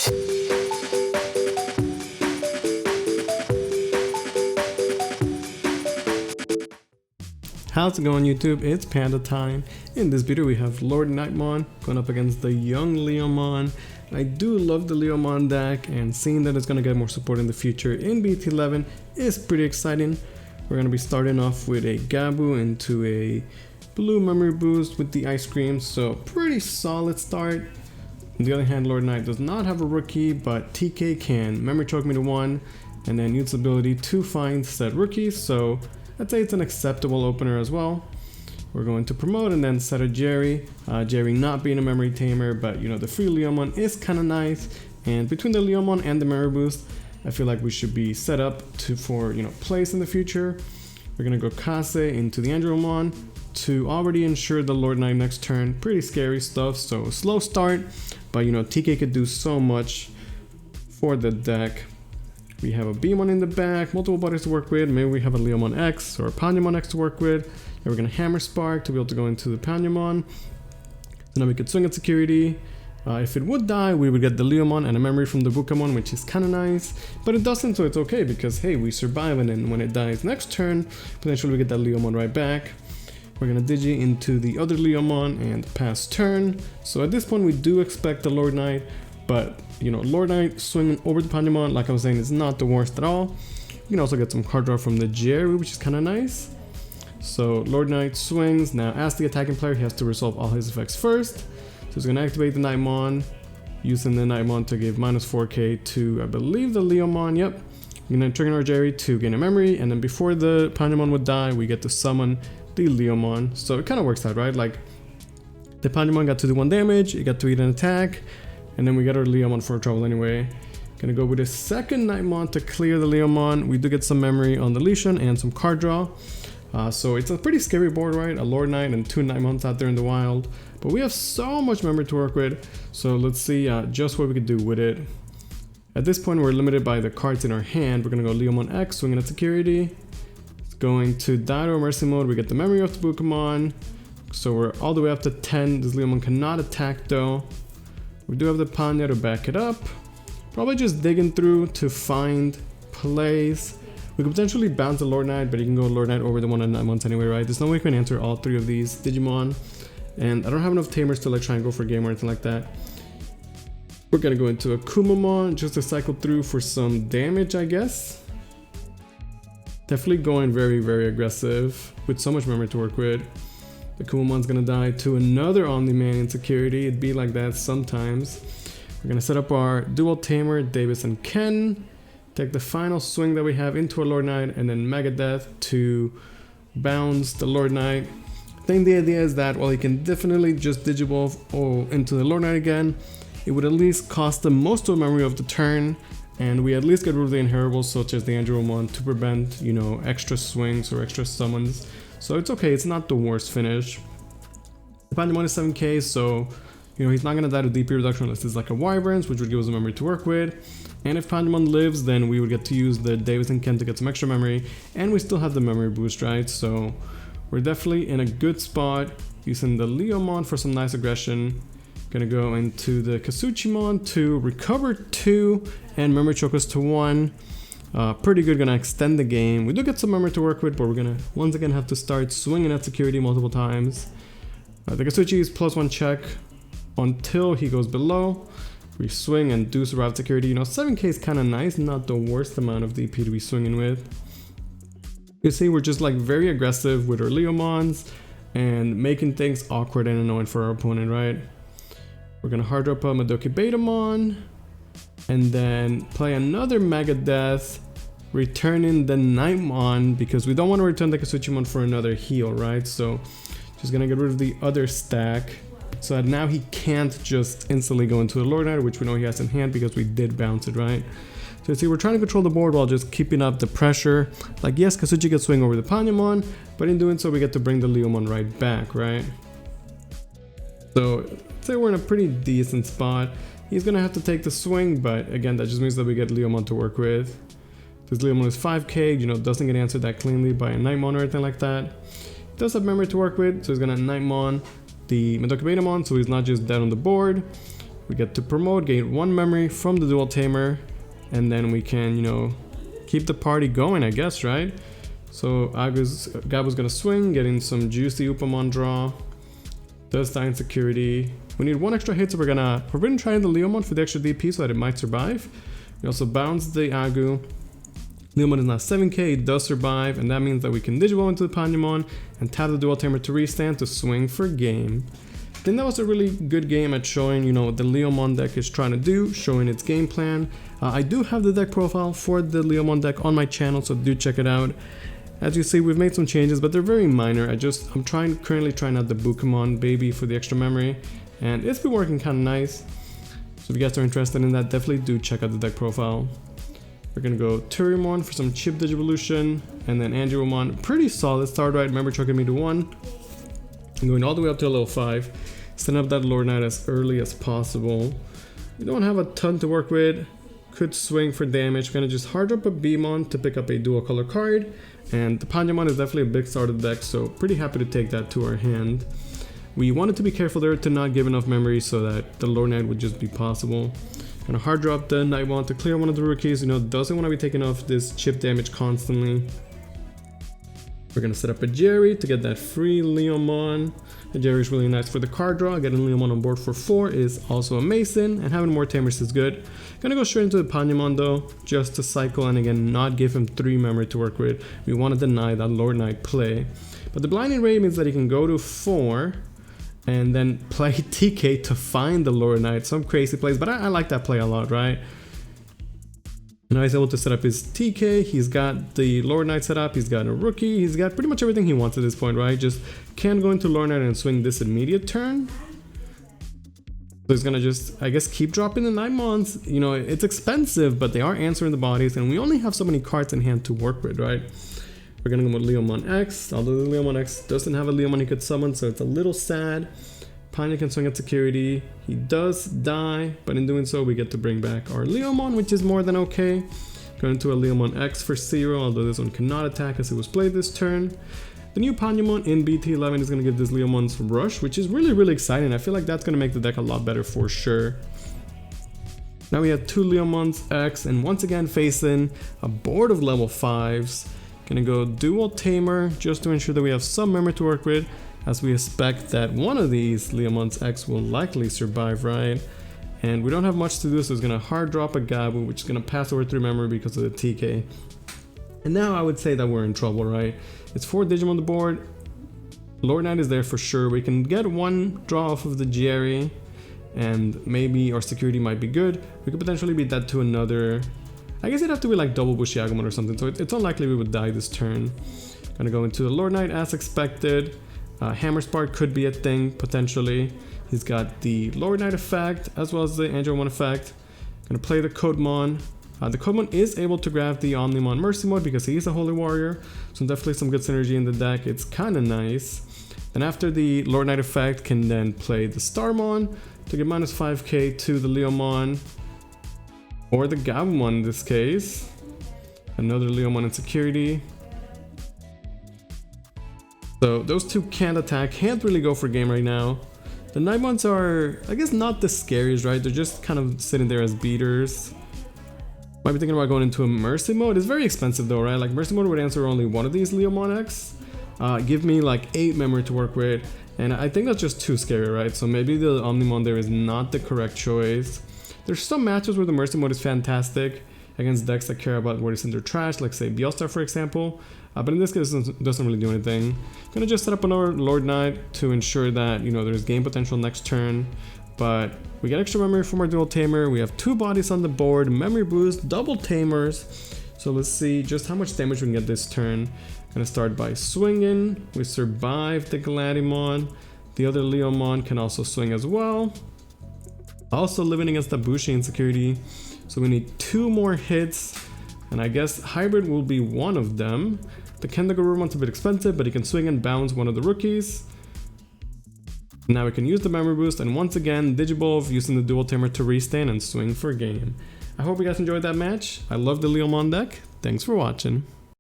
How's it going, YouTube? It's Panda time. In this video we have Lordknightmon going up against the young Leomon. I do love the Leomon deck, and seeing that it's going to get more support in the future in BT11 is pretty exciting. We're going to be starting off with a Gabu into a blue memory boost with the ice cream, so pretty solid start. On the other hand, Lordknight does not have a rookie, but TK can memory choke me to 1 and then use the ability to find said rookie, so I'd say it's an acceptable opener as well. We're going to promote and then set a Jerry. Jerry not being a memory tamer, but you know, the free Leomon is kind of nice. And between the Leomon and the memory boost, I feel like we should be set up for plays in the future. We're gonna go Kase into the Panjyamon to already ensure the Lordknight next turn. Pretty scary stuff, so slow start, but TK could do so much for the deck. We have a Beamon in the back, multiple bodies to work with. Maybe we have a Leomon X or a Panjyamon X to work with. And we're going to Hammer Spark to be able to go into the Panjyamon. So now we could swing at security. If it would die, we would get the Leomon and a memory from the Bukamon, which is kind of nice. But it doesn't, so it's okay because, hey, we survive, and then when it dies next turn, potentially we get that Leomon right back. We're going to Digi into the other Leomon and pass turn. So at this point, we do expect the Lordknight. But, Lordknight swinging over the Panjyamon, like I was saying, is not the worst at all. You can also get some card draw from the Jerry, which is kind of nice. So Lordknight swings. Now, as the attacking player, he has to resolve all his effects first. So he's going to activate the Knightmon, using the Knightmon to give minus 4k to, I believe, the Leomon. Yep. We're going to trigger our Jerry to gain a memory. And then before the Panjyamon would die, we get to summon the Leomon. So it kind of works out, right? Like, the Panjyamon got to do 1 damage. It got to eat an attack. And then we get our Leomon for trouble anyway. Gonna go with a second Knightmon to clear the Leomon. We do get some memory on the Lesion and some card draw. So it's a pretty scary board, right? A Lordknight and 2 Knightmons out there in the wild. But we have so much memory to work with. So let's see just what we could do with it. At this point, we're limited by the cards in our hand. We're gonna go Leomon X, swinging at security. It's going to Daido Mercy Mode. We get the memory of the Bukamon. So we're all the way up to 10. This Leomon cannot attack though. We do have the Panya to back it up. Probably just digging through to find plays. We could potentially bounce the Lordknight, but you can go Lordknight over the 1 and 9 months anyway, right? There's no way we can answer all 3 of these Digimon. And I don't have enough tamers to like try and go for a game or anything like that. We're gonna go into a Kumamon just to cycle through for some damage, I guess. Definitely going very, very aggressive with so much memory to work with. The Kumamon's gonna die to another Omni-Man in security. It'd be like that sometimes. We're gonna set up our dual tamer, Davis and Ken. Take the final swing that we have into our Lordknight, and then Megadeth to bounce the Lordknight. I think the idea is that while he can definitely just Digivolve into the Lordknight again, it would at least cost them most of the memory of the turn, and we at least get rid of the inheritables such as the Panjyamon to prevent, extra swings or extra summons. So it's okay, it's not the worst finish. The Panjyamon is 7k, so he's not gonna die to DP reduction unless it's like a Wyverns, which would give us a memory to work with. And if Panjyamon lives, then we would get to use the Davis and Ken to get some extra memory, and we still have the memory boost, right? So we're definitely in a good spot, using the Leomon for some nice aggression. Gonna go into the Kasuchimon to recover 2 and memory choke us to 1. Pretty good, gonna extend the game. We do get some memory to work with, but we're gonna once again have to start swinging at security multiple times. The Kasuchi is +1 check until he goes below. We swing and do survive security. 7k is kind of nice, not the worst amount of DP to be swinging with. You see, we're just like very aggressive with our Leomons and making things awkward and annoying for our opponent, right? We're gonna hard drop a Madoki Betamon, and then play another Megadeth, returning the Knightmon because we don't want to return the Kasuchimon for another heal, right? So just gonna get rid of the other stack so that now he can't just instantly go into the Lordknight, which we know he has in hand because we did bounce it, right? So you see, we're trying to control the board while just keeping up the pressure. Like, yes, Kasuchi gets swing over the Panjyamon, but in doing so we get to bring the Leomon right back, right? So I'd say we're in a pretty decent spot. He's gonna have to take the swing, but again, that just means that we get Leomon to work with. This Leomon is 5k, doesn't get answered that cleanly by a Knightmon or anything like that. He does have memory to work with, so he's gonna Knightmon the Madoka Betamon, so he's not just dead on the board. We get to promote, gain 1 memory from the dual tamer, and then we can, you know, keep the party going, I guess, right? So Gabu's gonna swing, getting some juicy Upamon draw. Does die in security. We need 1 extra hit, so we're gonna try the Leomon for the extra DP so that it might survive. We also bounce the Agu. Leomon is now 7k, it does survive, and that means that we can Digimon into the Panjyamon and tap the dual tamer to restand to swing for game. I think that was a really good game at showing, you know, what the Leomon deck is trying to do, showing its game plan. I do have the deck profile for the Leomon deck on my channel, so do check it out. As you see, we've made some changes, but they're very minor. I'm currently trying out the Bukamon baby for the extra memory, and it's been working kind of nice. So if you guys are interested in that, definitely do check out the deck profile. We're gonna go Turimon for some chip Digivolution, and then Angelomon, pretty solid start, right? Remember chucking me to 1. I'm going all the way up to level 5. Setting up that Lord Knight as early as possible. We don't have a ton to work with. Could swing for damage. We're gonna just hard drop a Beamon to pick up a dual color card. And the Panjyamon is definitely a big start of the deck, so pretty happy to take that to our hand. We wanted to be careful there to not give enough memory so that the Lord Knight would just be possible. Gonna hard drop the Nightmon to clear one of the rookies, you know, doesn't want to be taking off this chip damage constantly. We're gonna set up a Jerry to get that free Leomon. The Jerry is really nice for the card draw. Getting Leomon on board for 4 is also amazing, and having more tamers is good. Gonna go straight into the Panjyamon though, just to cycle and again not give him 3 memory to work with. We want to deny that Lord Knight play. But the Blinding Ray means that he can go to 4 and then play TK to find the Lord Knight. Some crazy plays, but I like that play a lot, right? Now he's able to set up his TK, he's got the Lord Knight set up, he's got a rookie, he's got pretty much everything he wants at this point, right? Just can't go into Lord Knight and swing this immediate turn. So he's gonna just, I guess, keep dropping the Nightmons. You know, it's expensive, but they are answering the bodies, and we only have so many cards in hand to work with, right? We're gonna go with Leomon X, although the Leomon X doesn't have a Leomon he could summon, so it's a little sad. Panya can swing at security. He does die, but in doing so, we get to bring back our Leomon, which is more than okay. Going to a Leomon X for 0, although this one cannot attack as it was played this turn. The new Panjyamon in BT11 is going to give this Leomon's Rush, which is really, really exciting. I feel like that's going to make the deck a lot better for sure. Now we have 2 Leomons X, and once again facing a board of level 5s. Gonna go Dual Tamer, just to ensure that we have some memory to work with, as we expect that one of these Leomons X will likely survive, right? And we don't have much to do, so it's gonna hard drop a Gabu, which is gonna pass over 3 memory because of the TK. And now I would say that we're in trouble, right? It's 4 Digimon on the board. Lord Knight is there for sure. We can get 1 draw off of the Jerry, and maybe our security might be good. We could potentially beat that to another. I guess it'd have to be like double Bushiagumon or something, so it's unlikely we would die this turn. Gonna go into the Lord Knight as expected. Hammer Spark could be a thing, potentially. He's got the Lord Knight effect, as well as the Angelomon effect. Gonna play the Codemon. The Codemon is able to grab the Omnimon Mercy Mode because he is a Holy Warrior, so definitely some good synergy in the deck. It's kind of nice. And after the Lord Knight effect, can then play the Starmon to get minus 5k to the Leomon, or the Gabumon in this case. Another Leomon in security. So those 2 can't attack, can't really go for game right now. The Nightmons are, I guess, not the scariest, right? They're just kind of sitting there as beaters. Might be thinking about going into a Mercy Mode. It's very expensive though, right? Like Mercy Mode would answer only one of these Leomon X. Give me like 8 memory to work with, and I think that's just too scary, right? So maybe the Omnimon there is not the correct choice. There's some matches where the Mercy Mode is fantastic against decks that care about where to send their trash, like say Bielstar for example. But in this case, it doesn't really do anything. Gonna just set up another Lord Knight to ensure that, you know, there's game potential next turn. But we get extra memory from our Dual Tamer. We have 2 bodies on the board, memory boost, double Tamers. So let's see just how much damage we can get this turn. Gonna start by swinging. We survived the Gladimon. The other Leomon can also swing as well. Also living against the Bushi in security. So we need 2 more hits. And I guess Hybrid will be one of them. The Kendagarumon's a bit expensive, but he can swing and bounce one of the rookies. Now we can use the memory boost, and once again, Digivolve using the Dual Tamer to restand and swing for game. I hope you guys enjoyed that match. I love the Leomon deck. Thanks for watching.